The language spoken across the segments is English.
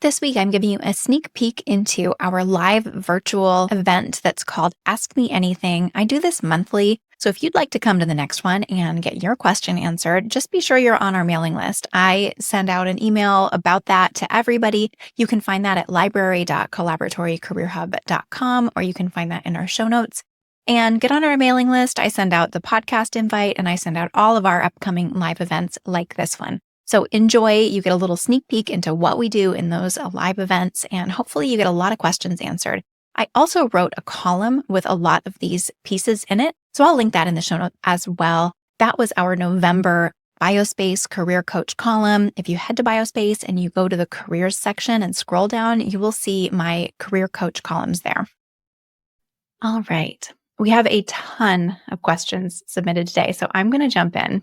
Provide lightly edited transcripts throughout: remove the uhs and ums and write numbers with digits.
This week, I'm giving you a sneak peek into our live virtual event that's called Ask Me Anything. I do this monthly. So if you'd like to come to the next one and get your question answered, just be sure you're on our mailing list. I send out an email about that to everybody. You can find that at library.collaboratorycareerhub.com, or you can find that in our show notes. And get on our mailing list. I send out the podcast invite and I send out all of our upcoming live events like this one. So enjoy. You get a little sneak peek into what we do in those live events, and hopefully you get a lot of questions answered. I also wrote a column with a lot of these pieces in it, so I'll link that in the show notes as well. That was our November Biospace Career Coach column. If you head to Biospace and you go to the careers section and scroll down, you will see my Career Coach columns there. All right. We have a ton of questions submitted today, so I'm going to jump in.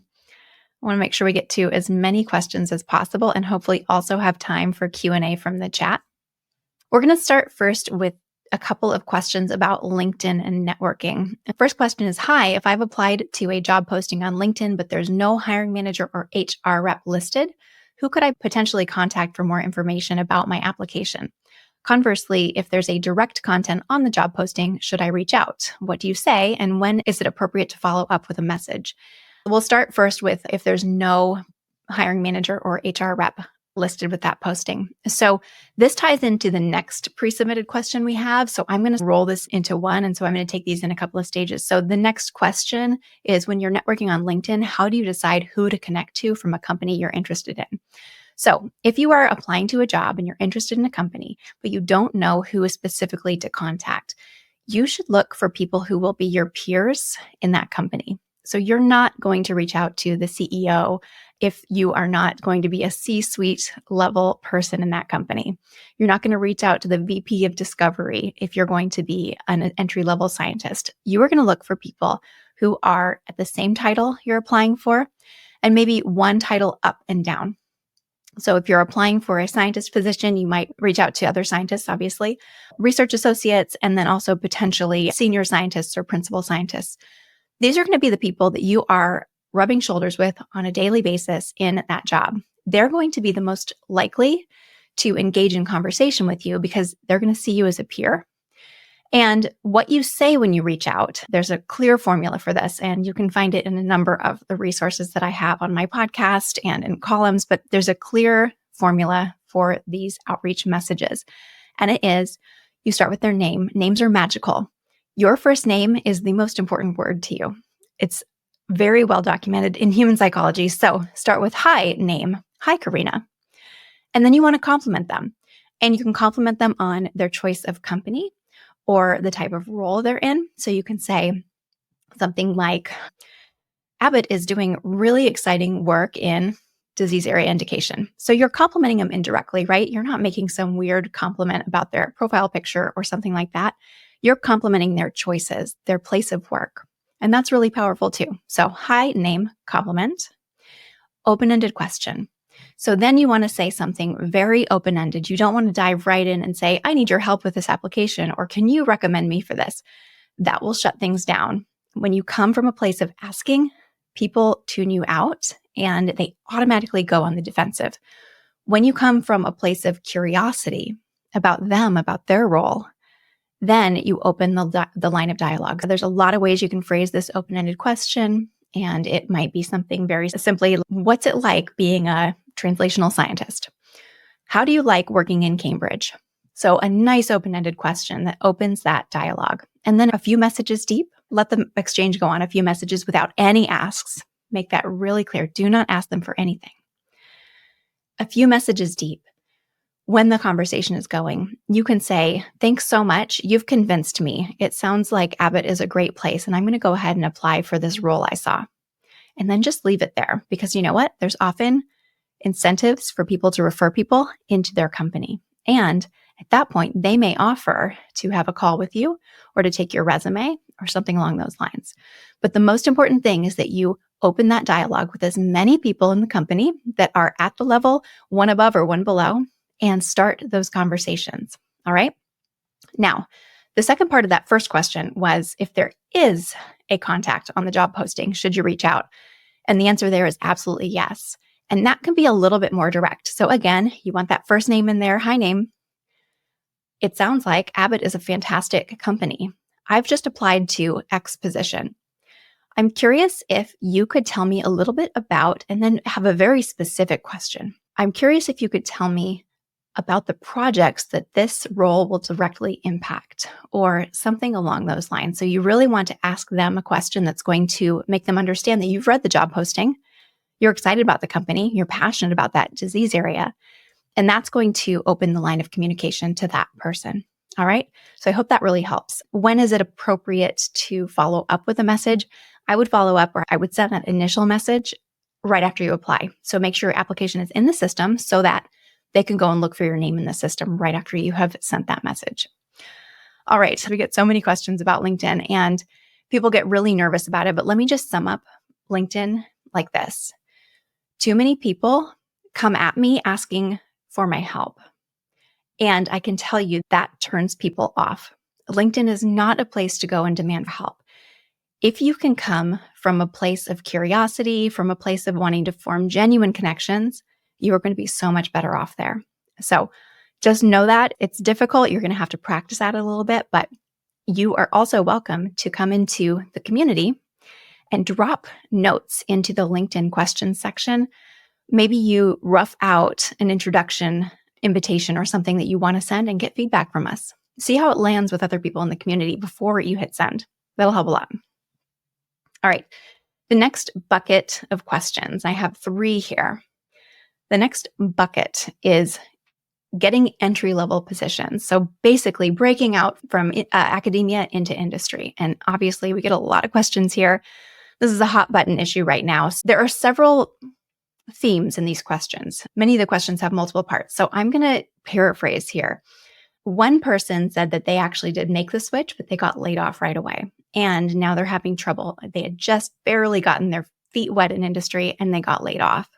I want to make sure we get to as many questions as possible and hopefully also have time for Q&A from the chat. We're going to start first with a couple of questions about LinkedIn and networking. The first question is, hi, if I've applied to a job posting on LinkedIn, but there's no hiring manager or HR rep listed, who could I potentially contact for more information about my application? Conversely, if there's a direct content on the job posting, should I reach out? What do you say? And when is it appropriate to follow up with a message? We'll start first with if there's no hiring manager or HR rep listed with that posting. So this ties into the next pre-submitted question we have. So I'm going to roll this into one. And so I'm going to take these in a couple of stages. So the next question is, when you're networking on LinkedIn, how do you decide who to connect to from a company you're interested in? So if you are applying to a job and you're interested in a company, but you don't know who specifically to contact, you should look for people who will be your peers in that company. So you're not going to reach out to the CEO if you are not going to be a C-suite level person in that company. You're not going to reach out to the VP of discovery if you're going to be an entry-level scientist. You are going to look for people who are at the same title you're applying for, and maybe one title up and down. So if you're applying for a scientist position, you might reach out to other scientists, obviously, research associates, and then also potentially senior scientists or principal scientists. These are going to be the people that you are rubbing shoulders with on a daily basis in that job. They're going to be the most likely to engage in conversation with you because they're going to see you as a peer. And what you say when you reach out, there's a clear formula for this, and you can find it in a number of the resources that I have on my podcast and in columns, but there's a clear formula for these outreach messages. And it is, you start with their name. Names are magical. Your first name is the most important word to you. It's very well documented in human psychology. So start with hi name. Hi, Karina. And then you want to compliment them. And you can compliment them on their choice of company or the type of role they're in. So you can say something like, Abbott is doing really exciting work in disease area indication. So you're complimenting them indirectly, right? You're not making some weird compliment about their profile picture or something like that. You're complimenting their choices, their place of work. And that's really powerful too. So hi, name, compliment, open-ended question. So then you want to say something very open-ended. You don't want to dive right in and say, I need your help with this application, or can you recommend me for this? That will shut things down. When you come from a place of asking, people tune you out and they automatically go on the defensive. When you come from a place of curiosity about them, about their role, then you open the line of dialogue. There's a lot of ways you can phrase this open-ended question, and it might be something very simply, what's it like being a translational scientist? How do you like working in Cambridge? So a nice open-ended question that opens that dialogue. And then a few messages deep, let the exchange go on a few messages without any asks. Make that really clear. Do not ask them for anything. A few messages deep. When the conversation is going, you can say, thanks so much. You've convinced me. It sounds like Abbott is a great place, and I'm going to go ahead and apply for this role I saw. And then just leave it there, because you know what? There's often incentives for people to refer people into their company. And at that point, they may offer to have a call with you or to take your resume or something along those lines. But the most important thing is that you open that dialogue with as many people in the company that are at the level, one above or one below, and start those conversations. All right. Now, the second part of that first question was, if there is a contact on the job posting, should you reach out? And the answer there is absolutely yes. And that can be a little bit more direct. So again, you want that first name in there, hi name. It sounds like Abbott is a fantastic company. I've just applied to X position. I'm curious if you could tell me a little bit about, and then have a very specific question. I'm curious if you could tell me about the projects that this role will directly impact, or something along those lines. So you really want to ask them a question that's going to make them understand that you've read the job posting, you're excited about the company, you're passionate about that disease area, and that's going to open the line of communication to that person. All right. So I hope that really helps. When is it appropriate to follow up with a message? I would follow up, or I would send that initial message right after you apply. So make sure your application is in the system so that they can go and look for your name in the system right after you have sent that message. All right. So we get so many questions about LinkedIn and people get really nervous about it. But let me just sum up LinkedIn like this. Too many people come at me asking for my help. And I can tell you that turns people off. LinkedIn is not a place to go and demand help. If you can come from a place of curiosity, from a place of wanting to form genuine connections, you are going to be so much better off there. So just know that it's difficult. You're going to have to practice that a little bit, but you are also welcome to come into the community and drop notes into the LinkedIn questions section. Maybe you rough out an introduction invitation or something that you want to send and get feedback from us. See how it lands with other people in the community before you hit send. That'll help a lot. All right. The next bucket of questions, I have 3 here. The next bucket is getting entry-level positions. So basically breaking out from academia into industry. And obviously we get a lot of questions here. This is a hot button issue right now. So there are several themes in these questions. Many of the questions have multiple parts. So I'm going to paraphrase here. One person said that they actually did make the switch, but they got laid off right away. And now they're having trouble. They had just barely gotten their feet wet in industry and they got laid off.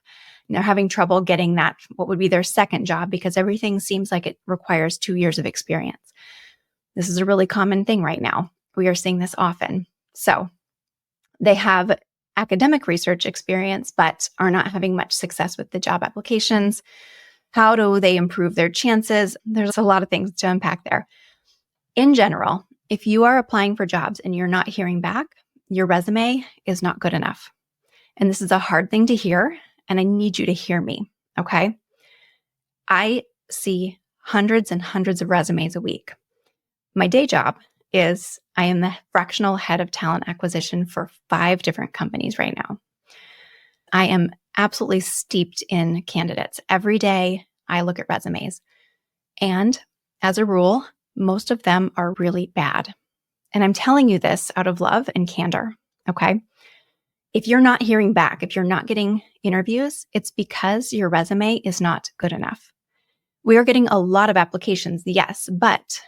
And they're having trouble getting that, what would be their second job, because everything seems like it requires 2 years of experience. This is a really common thing right now. We are seeing this often. So they have academic research experience, but are not having much success with the job applications. How do they improve their chances? There's a lot of things to unpack there. In general, if you are applying for jobs and you're not hearing back, your resume is not good enough. And this is a hard thing to hear, and I need you to hear me, okay? I see hundreds and hundreds of resumes a week. My day job is I am the fractional head of talent acquisition for 5 different companies right now. I am absolutely steeped in candidates. Every day I look at resumes. And as a rule, most of them are really bad. And I'm telling you this out of love and candor, okay? If you're not hearing back, if you're not getting interviews, it's because your resume is not good enough. We are getting a lot of applications, yes, but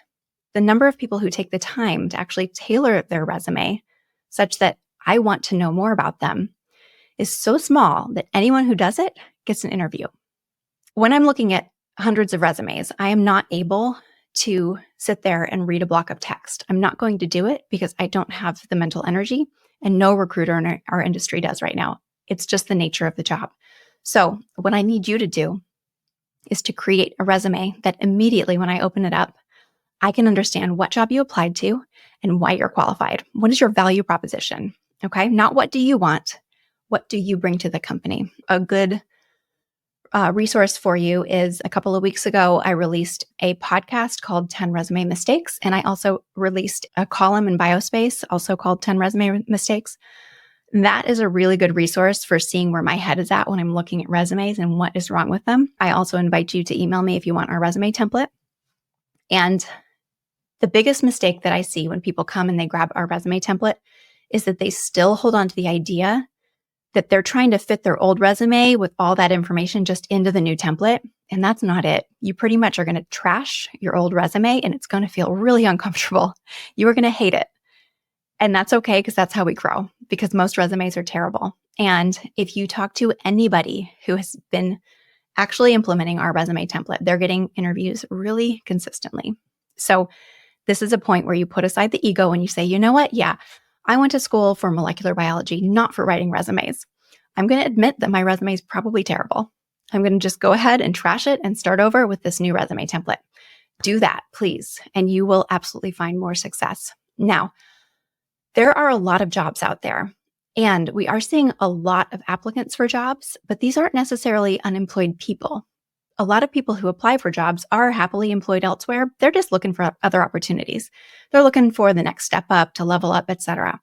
the number of people who take the time to actually tailor their resume such that I want to know more about them is so small that anyone who does it gets an interview. When I'm looking at hundreds of resumes, I am not able to sit there and read a block of text. I'm not going to do it because I don't have the mental energy, and no recruiter in our industry does right now. It's just the nature of the job. So what I need you to do is to create a resume that immediately when I open it up, I can understand what job you applied to and why you're qualified. What is your value proposition? Okay, not what do you want? What do you bring to the company? A good resource for you is a couple of weeks ago, I released a podcast called 10 Resume Mistakes. And I also released a column in Biospace, also called 10 Resume Mistakes. That is a really good resource for seeing where my head is at when I'm looking at resumes and what is wrong with them. I also invite you to email me if you want our resume template. And the biggest mistake that I see when people come and they grab our resume template is that they still hold on to the idea that they're trying to fit their old resume with all that information just into the new template. And that's not it. You pretty much are going to trash your old resume and it's going to feel really uncomfortable. You are going to hate it. And that's okay, because that's how we grow, because most resumes are terrible. And if you talk to anybody who has been actually implementing our resume template, they're getting interviews really consistently. So this is a point where you put aside the ego and you say, you know what? Yeah, I went to school for molecular biology, not for writing resumes. I'm going to admit that my resume is probably terrible. I'm going to just go ahead and trash it and start over with this new resume template. Do that, please, and you will absolutely find more success. Now, there are a lot of jobs out there, and we are seeing a lot of applicants for jobs, but these aren't necessarily unemployed people. A lot of people who apply for jobs are happily employed elsewhere. They're just looking for other opportunities. They're looking for the next step up, to level up, etc.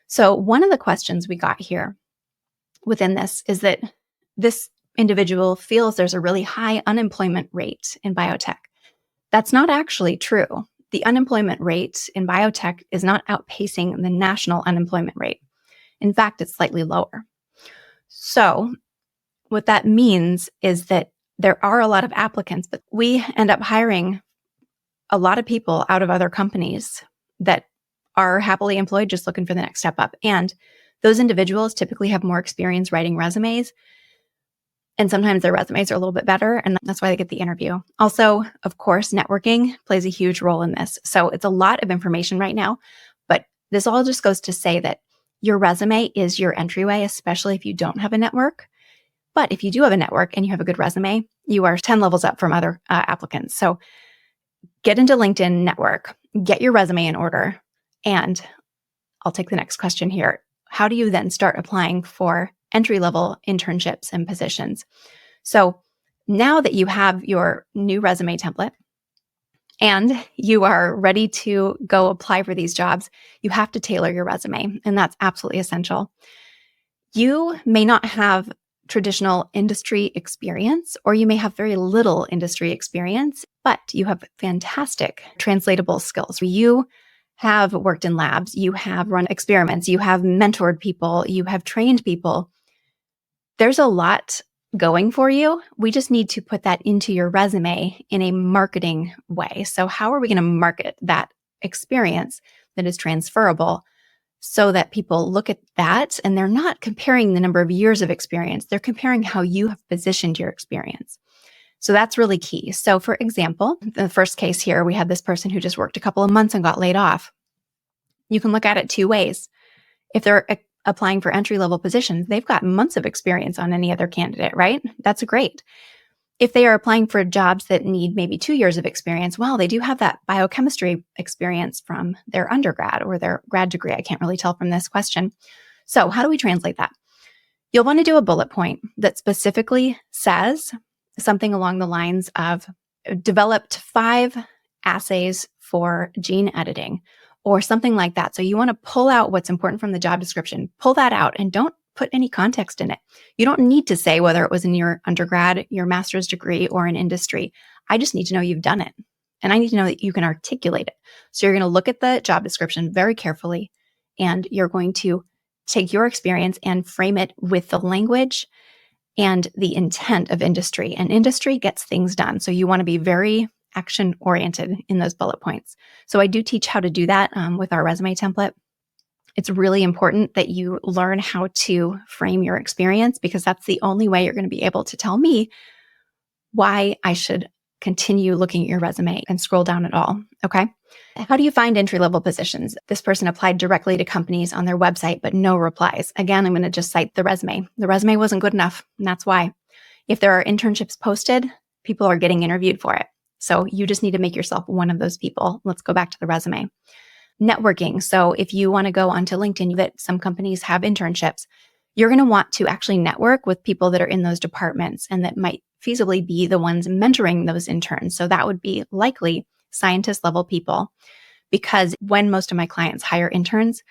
So one of the questions we got here within this is that this individual feels there's a really high unemployment rate in biotech. That's not actually true. The unemployment rate in biotech is not outpacing the national unemployment rate. In fact, it's slightly lower. So what that means is that there are a lot of applicants, but we end up hiring a lot of people out of other companies that are happily employed, just looking for the next step up. And those individuals typically have more experience writing resumes. And sometimes their resumes are a little bit better, and that's why they get the interview. Also, of course, networking plays a huge role in this. So it's a lot of information right now, but this all just goes to say that your resume is your entryway, especially if you don't have a network. But if you do have a network and you have a good resume, you are 10 levels up from other applicants. So get into LinkedIn, network, get your resume in order. And I'll take the next question here. How do you then start applying for entry-level internships and positions? So now that you have your new resume template and you are ready to go apply for these jobs, you have to tailor your resume, and that's absolutely essential. You may not have traditional industry experience, or you may have very little industry experience, but you have fantastic translatable skills. You have worked in labs, you have run experiments, you have mentored people, you have trained people. There's a lot going for you. We just need to put that into your resume in a marketing way. So how are we going to market that experience that is transferable so that people look at that and they're not comparing the number of years of experience, they're comparing how you have positioned your experience. So that's really key. So for example, the first case here, we had this person who just worked a couple of months and got laid off. You can look at it two ways. If they're applying for entry-level positions, they've got months of experience on any other candidate, right? That's great. If they are applying for jobs that need maybe 2 years of experience, well, they do have that biochemistry experience from their undergrad or their grad degree. I can't really tell from this question. So how do we translate that? You'll want to do a bullet point that specifically says something along the lines of developed 5 assays for gene editing or something like that. So you want to pull out what's important from the job description, pull that out and don't put any context in it. You don't need to say whether it was in your undergrad, your master's degree, or in industry. I just need to know you've done it. And I need to know that you can articulate it. So you're going to look at the job description very carefully, and you're going to take your experience and frame it with the language and the intent of industry. And industry gets things done. So you want to be very action-oriented in those bullet points. So I do teach how to do that with our resume template. It's really important that you learn how to frame your experience because that's the only way you're going to be able to tell me why I should continue looking at your resume and scroll down at all. Okay. How do you find entry-level positions? This person applied directly to companies on their website, but no replies. Again, I'm going to just cite the resume. The resume wasn't good enough, and that's why. If there are internships posted, people are getting interviewed for it. So you just need to make yourself one of those people. Let's go back to the resume. Networking. So if you want to go onto LinkedIn, that some companies have internships, you're going to want to actually network with people that are in those departments and that might feasibly be the ones mentoring those interns. So that would be likely scientist level people, because when most of my clients hire interns,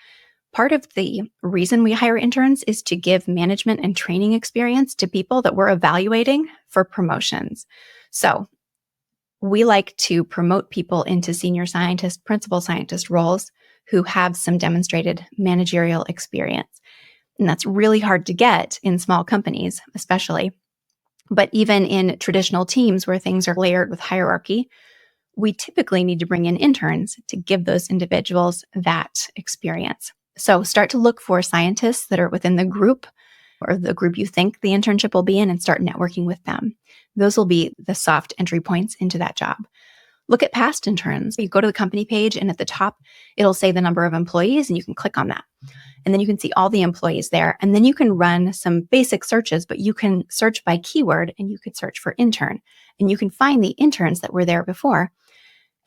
part of the reason we hire interns is to give management and training experience to people that we're evaluating for promotions. So we like to promote people into senior scientist, principal scientist roles who have some demonstrated managerial experience. And that's really hard to get in small companies, especially. But even in traditional teams where things are layered with hierarchy, we typically need to bring in interns to give those individuals that experience. So start to look for scientists that are within the group or the group you think the internship will be in and start networking with them. Those will be the soft entry points into that job. Look at past interns. You go to the company page and at the top, it'll say the number of employees and you can click on that. And then you can see all the employees there. And then you can run some basic searches, but you can search by keyword and you could search for intern. And you can find the interns that were there before.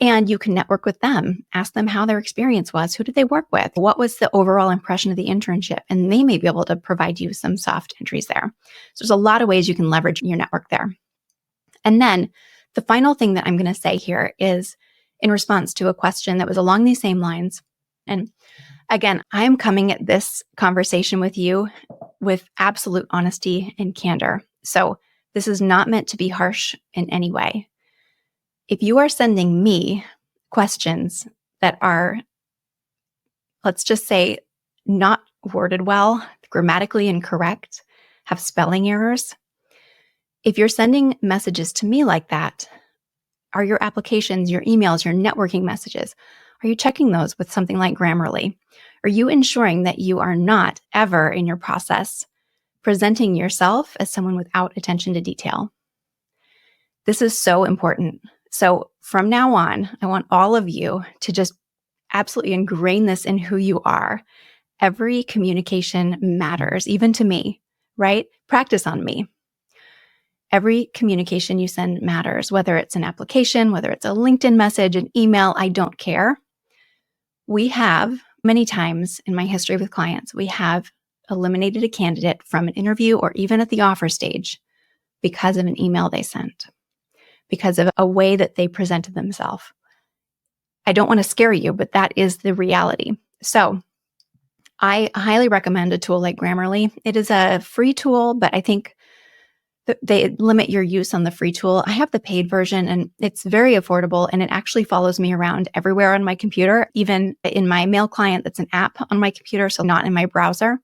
And you can network with them, ask them how their experience was. Who did they work with? What was the overall impression of the internship? And they may be able to provide you some soft entries there. So there's a lot of ways you can leverage your network there. And then the final thing that I'm going to say here is in response to a question that was along these same lines. And again, I'm coming at this conversation with you with absolute honesty and candor. So this is not meant to be harsh in any way. If you are sending me questions that are, let's just say, not worded well, grammatically incorrect, have spelling errors, if you're sending messages to me like that, are your applications, your emails, your networking messages, are you checking those with something like Grammarly? Are you ensuring that you are not ever in your process presenting yourself as someone without attention to detail? This is so important. So from now on, I want all of you to just absolutely ingrain this in who you are. Every communication matters, even to me, right? Practice on me. Every communication you send matters, whether it's an application, whether it's a LinkedIn message, an email, I don't care. We have, many times in my history with clients, we have eliminated a candidate from an interview or even at the offer stage because of an email they sent, because of a way that they presented themselves. I don't want to scare you, but that is the reality. So I highly recommend a tool like Grammarly. It is a free tool, but I think they limit your use on the free tool. I have the paid version and it's very affordable and it actually follows me around everywhere on my computer, even in my mail client that's an app on my computer, so not in my browser.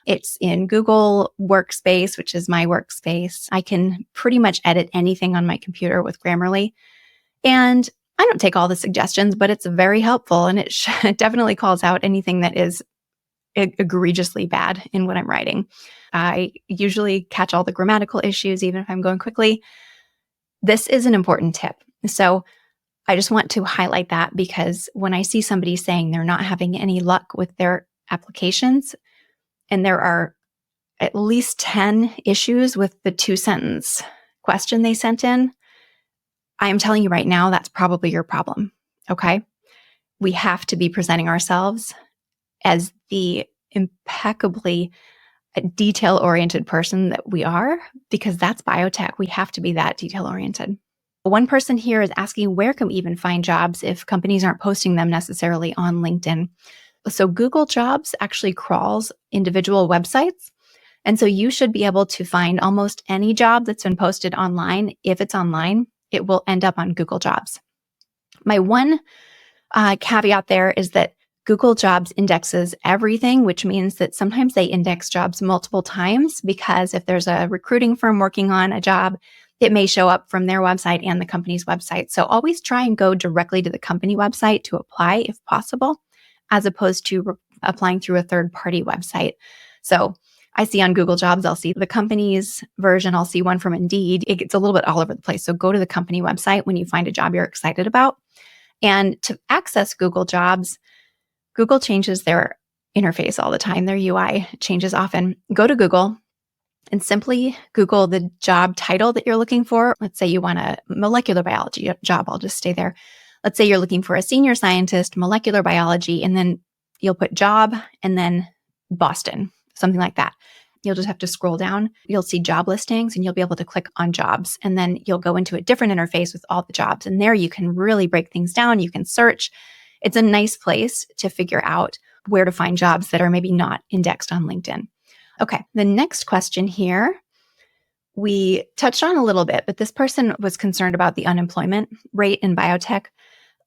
It's in Google Workspace, which is my workspace. I can pretty much edit anything on my computer with Grammarly. And I don't take all the suggestions, but it's very helpful and it definitely calls out anything that is egregiously bad in what I'm writing. I usually catch all the grammatical issues, even if I'm going quickly. This is an important tip. So I just want to highlight that because when I see somebody saying they're not having any luck with their applications, and there are at least 10 issues with the 2-sentence question they sent in, I am telling you right now, that's probably your problem. Okay. We have to be presenting ourselves as the impeccably detail-oriented person that we are, because that's biotech. We have to be that detail-oriented. One person here is asking, where can we even find jobs if companies aren't posting them necessarily on LinkedIn? So Google Jobs actually crawls individual websites. And so you should be able to find almost any job that's been posted online. If it's online, it will end up on Google Jobs. My one caveat there is that Google Jobs indexes everything, which means that sometimes they index jobs multiple times because if there's a recruiting firm working on a job, it may show up from their website and the company's website. So always try and go directly to the company website to apply if possible, as opposed to applying through a third-party website. So I see on Google Jobs, I'll see the company's version, I'll see one from Indeed. It gets a little bit all over the place. So go to the company website when you find a job you're excited about. And to access Google Jobs, Google changes their interface all the time. Their UI changes often. Go to Google and simply Google the job title that you're looking for. Let's say you want a molecular biology job. I'll just stay there. Let's say you're looking for a senior scientist, molecular biology, and then you'll put job and then Boston, something like that. You'll just have to scroll down. You'll see job listings and you'll be able to click on jobs. And then you'll go into a different interface with all the jobs. And there you can really break things down. You can search. It's a nice place to figure out where to find jobs that are maybe not indexed on LinkedIn. Okay, the next question here, we touched on a little bit, but this person was concerned about the unemployment rate in biotech.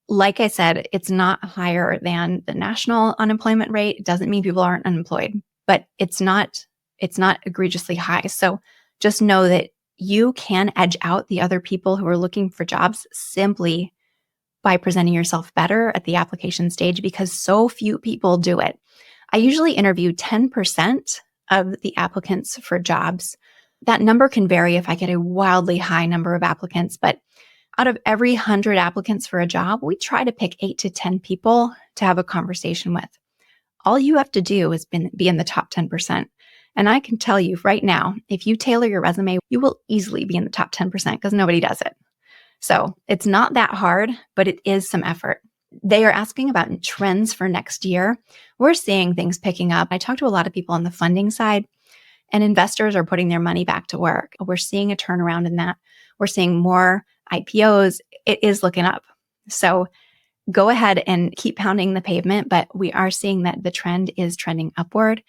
Like I said, it's not higher than the national unemployment rate. It doesn't mean people aren't unemployed, but it's not egregiously high. So just know that you can edge out the other people who are looking for jobs simply by presenting yourself better at the application stage because so few people do it. I usually interview 10% of the applicants for jobs. That number can vary if I get a wildly high number of applicants, but Out of every 100 applicants for a job, we try to pick 8 to 10 people to have a conversation with. All you have to do is be in the top 10%. And I can tell you right now, if you tailor your resume, you will easily be in the top 10% because nobody does it. So it's not that hard, but it is some effort. They are asking about trends for next year. We're seeing things picking up. I talked to a lot of people on the funding side, and investors are putting their money back to work. We're seeing a turnaround in that. We're seeing more IPOs. It is looking up. So go ahead and keep pounding the pavement, but we are seeing that the trend is trending upward.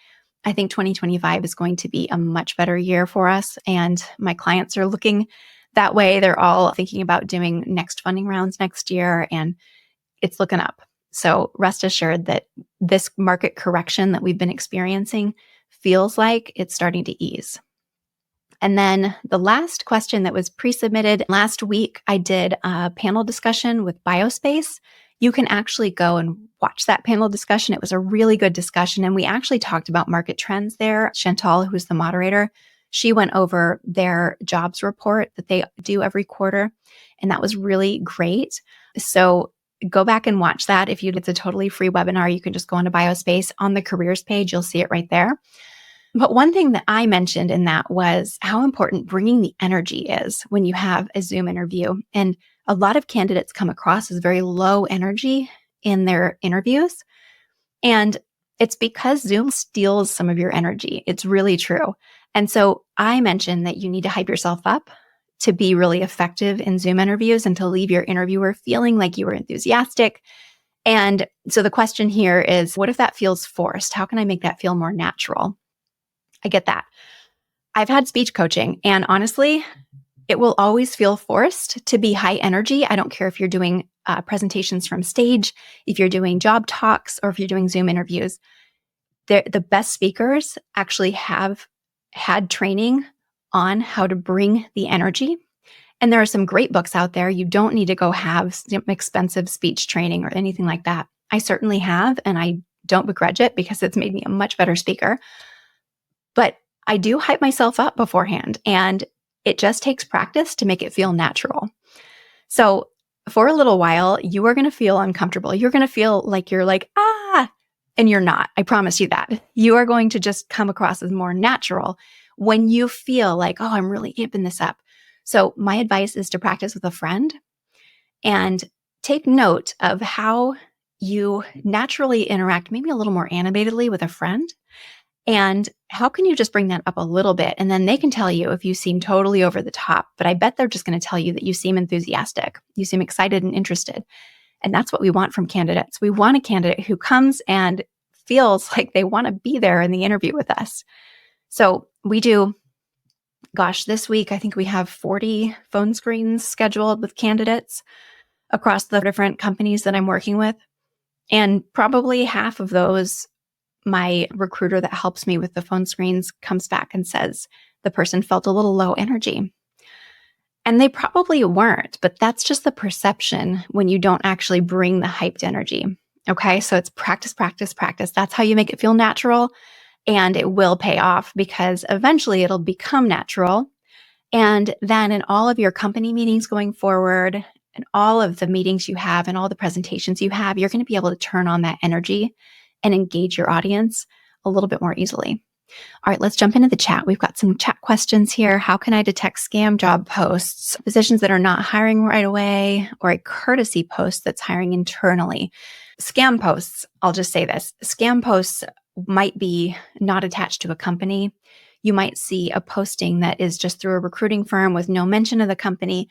I think 2025 is going to be a much better year for us, and my clients are looking that way. They're all thinking about doing next funding rounds next year, and it's looking up. So rest assured that this market correction that we've been experiencing feels like it's starting to ease. And then the last question that was pre-submitted last week, I did a panel discussion with Biospace. You can actually go and watch that panel discussion. It was a really good discussion. And we actually talked about market trends there. Chantal, who's the moderator, she went over their jobs report that they do every quarter. And that was really great. So go back and watch that. It's a totally free webinar. You can just go into Biospace on the careers page. You'll see it right there. But one thing that I mentioned in that was how important bringing the energy is when you have a Zoom interview. And a lot of candidates come across as very low energy in their interviews. And it's because Zoom steals some of your energy. It's really true. And so I mentioned that you need to hype yourself up to be really effective in Zoom interviews and to leave your interviewer feeling like you were enthusiastic. And so the question here is, what if that feels forced? How can I make that feel more natural? I get that. I've had speech coaching, and honestly, it will always feel forced to be high energy. I don't care if you're doing presentations from stage, if you're doing job talks, or if you're doing Zoom interviews. The best speakers actually have had training on how to bring the energy. And there are some great books out there. You don't need to go have some expensive speech training or anything like that. I certainly have, and I don't begrudge it because it's made me a much better speaker. But I do hype myself up beforehand, and it just takes practice to make it feel natural. So for a little while, you are going to feel uncomfortable. You're going to feel like you're like, and you're not. I promise you that. You are going to just come across as more natural when you feel like, oh, I'm really amping this up. So my advice is to practice with a friend and take note of how you naturally interact, maybe a little more animatedly with a friend. And how can you just bring that up a little bit? And then they can tell you if you seem totally over the top, but I bet they're just going to tell you that you seem enthusiastic. You seem excited and interested. And that's what we want from candidates. We want a candidate who comes and feels like they want to be there in the interview with us. So we do, this week, I think we have 40 phone screens scheduled with candidates across the different companies that I'm working with. And probably half of those, my recruiter that helps me with the phone screens comes back and says the person felt a little low energy. And they probably weren't, but that's just the perception when you don't actually bring the hyped energy. Okay, so it's practice, practice, practice. That's how you make it feel natural, and it will pay off because eventually it'll become natural. And then in all of your company meetings going forward, and all of the meetings you have and all the presentations you have, you're going to be able to turn on that energy and engage your audience a little bit more easily. All right, let's jump into the chat. We've got some chat questions here. How can I detect scam job posts, positions that are not hiring right away, or a courtesy post that's hiring internally? Scam posts, I'll just say this. Scam posts might be not attached to a company. You might see a posting that is just through a recruiting firm with no mention of the company.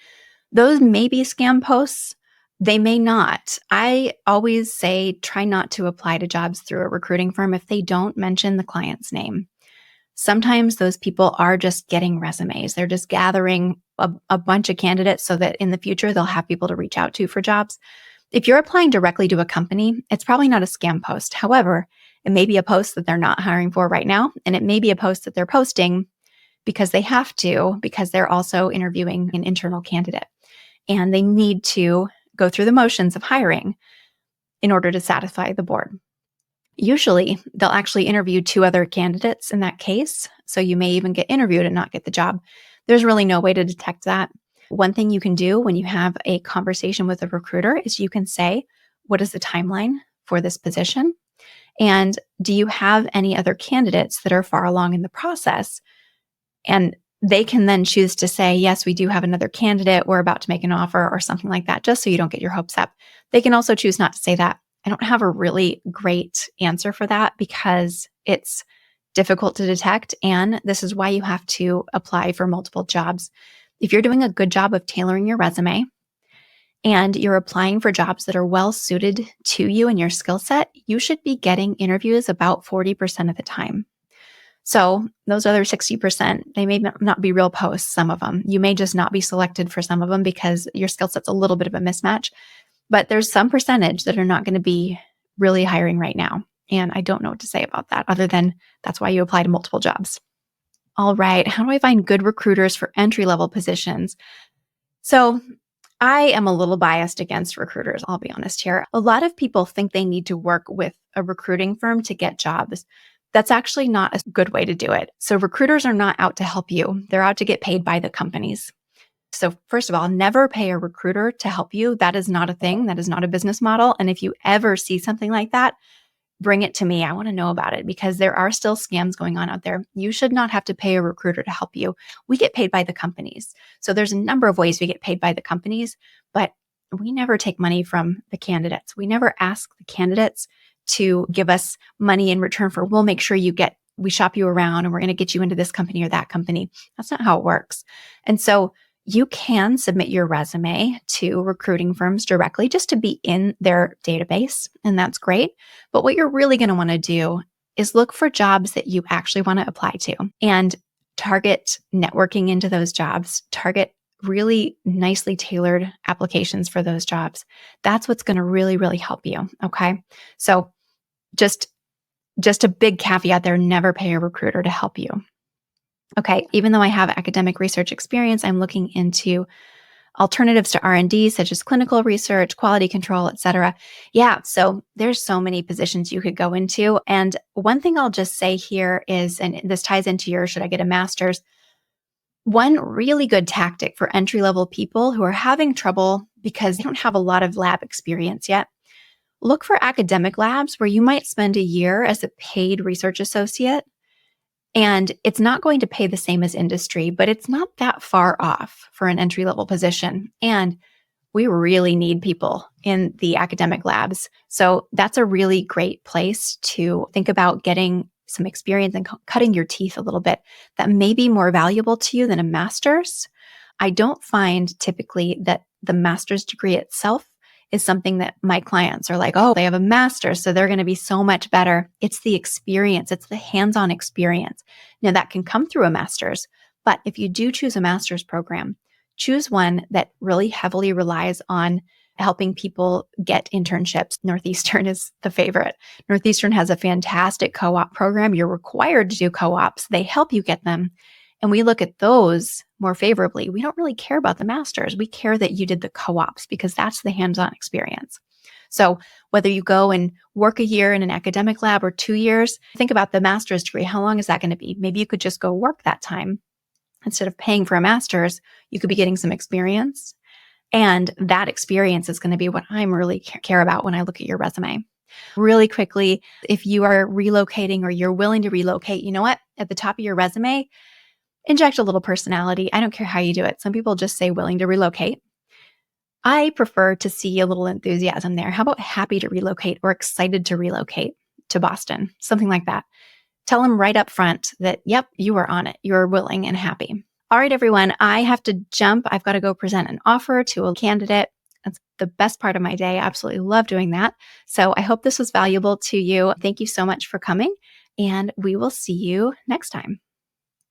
Those may be scam posts. They may not. I always say try not to apply to jobs through a recruiting firm if they don't mention the client's name. Sometimes those people are just getting resumes. They're just gathering a bunch of candidates so that in the future they'll have people to reach out to for jobs. If you're applying directly to a company, it's probably not a scam post. However, it may be a post that they're not hiring for right now, and it may be a post that they're posting because they have to, because they're also interviewing an internal candidate, and they need to go through the motions of hiring in order to satisfy the board. Usually, they'll actually interview 2 other candidates in that case. So you may even get interviewed and not get the job. There's really no way to detect that. One thing you can do when you have a conversation with a recruiter is you can say, what is the timeline for this position? And do you have any other candidates that are far along in the process? And they can then choose to say, yes, we do have another candidate. We're about to make an offer or something like that, just so you don't get your hopes up. They can also choose not to say that. I don't have a really great answer for that because it's difficult to detect. And this is why you have to apply for multiple jobs. If you're doing a good job of tailoring your resume and you're applying for jobs that are well suited to you and your skill set, you should be getting interviews about 40% of the time. So those other 60%, they may not be real posts, some of them. You may just not be selected for some of them because your skill set's a little bit of a mismatch. But there's some percentage that are not going to be really hiring right now. And I don't know what to say about that other than that's why you apply to multiple jobs. All right, how do I find good recruiters for entry-level positions? So I am a little biased against recruiters, I'll be honest here. A lot of people think they need to work with a recruiting firm to get jobs. That's actually not a good way to do it. So recruiters are not out to help you. They're out to get paid by the companies. So first of all, never pay a recruiter to help you. That is not a thing. That is not a business model. And if you ever see something like that, bring it to me. I want to know about it because there are still scams going on out there. You should not have to pay a recruiter to help you. We get paid by the companies. So there's a number of ways we get paid by the companies, but we never take money from the candidates. We never ask the candidates to give us money in return for, we'll make sure we shop you around and we're going to get you into this company or that company. That's not how it works. And so you can submit your resume to recruiting firms directly just to be in their database, and that's great. But what you're really going to want to do is look for jobs that you actually want to apply to and target networking into those jobs, target really nicely tailored applications for those jobs. That's what's going to really, really help you. Okay. So just a big caveat there, never pay a recruiter to help you. Okay, even though I have academic research experience, I'm looking into alternatives to R&D, such as clinical research, quality control, et cetera. Yeah, so there's so many positions you could go into. And one thing I'll just say here is, and this ties into your, should I get a master's? One really good tactic for entry-level people who are having trouble because they don't have a lot of lab experience yet, look for academic labs where you might spend a year as a paid research associate. And it's not going to pay the same as industry, but it's not that far off for an entry-level position. And we really need people in the academic labs. So that's a really great place to think about getting some experience and cutting your teeth a little bit. That may be more valuable to you than a master's. I don't find typically that the master's degree itself is something that my clients are like, oh, they have a master's, so they're going to be so much better. It's the experience. It's the hands-on experience. Now, that can come through a master's, but if you do choose a master's program, choose one that really heavily relies on helping people get internships. Northeastern is the favorite. Northeastern has a fantastic co-op program. You're required to do co-ops. They help you get them. And we look at those more favorably. We don't really care about the master's. We care that you did the co-ops because that's the hands-on experience. So whether you go and work a year in an academic lab or 2 years, think about the master's degree. How long is that going to be? Maybe you could just go work that time. Instead of paying for a master's, you could be getting some experience. And that experience is going to be what I'm really care about when I look at your resume. Really quickly, if you are relocating or you're willing to relocate, you know what? At the top of your resume, inject a little personality. I don't care how you do it. Some people just say willing to relocate. I prefer to see a little enthusiasm there. How about happy to relocate or excited to relocate to Boston? Something like that. Tell them right up front that, yep, you are on it. You're willing and happy. All right, everyone, I have to jump. I've got to go present an offer to a candidate. That's the best part of my day. I absolutely love doing that. So I hope this was valuable to you. Thank you so much for coming, and we will see you next time.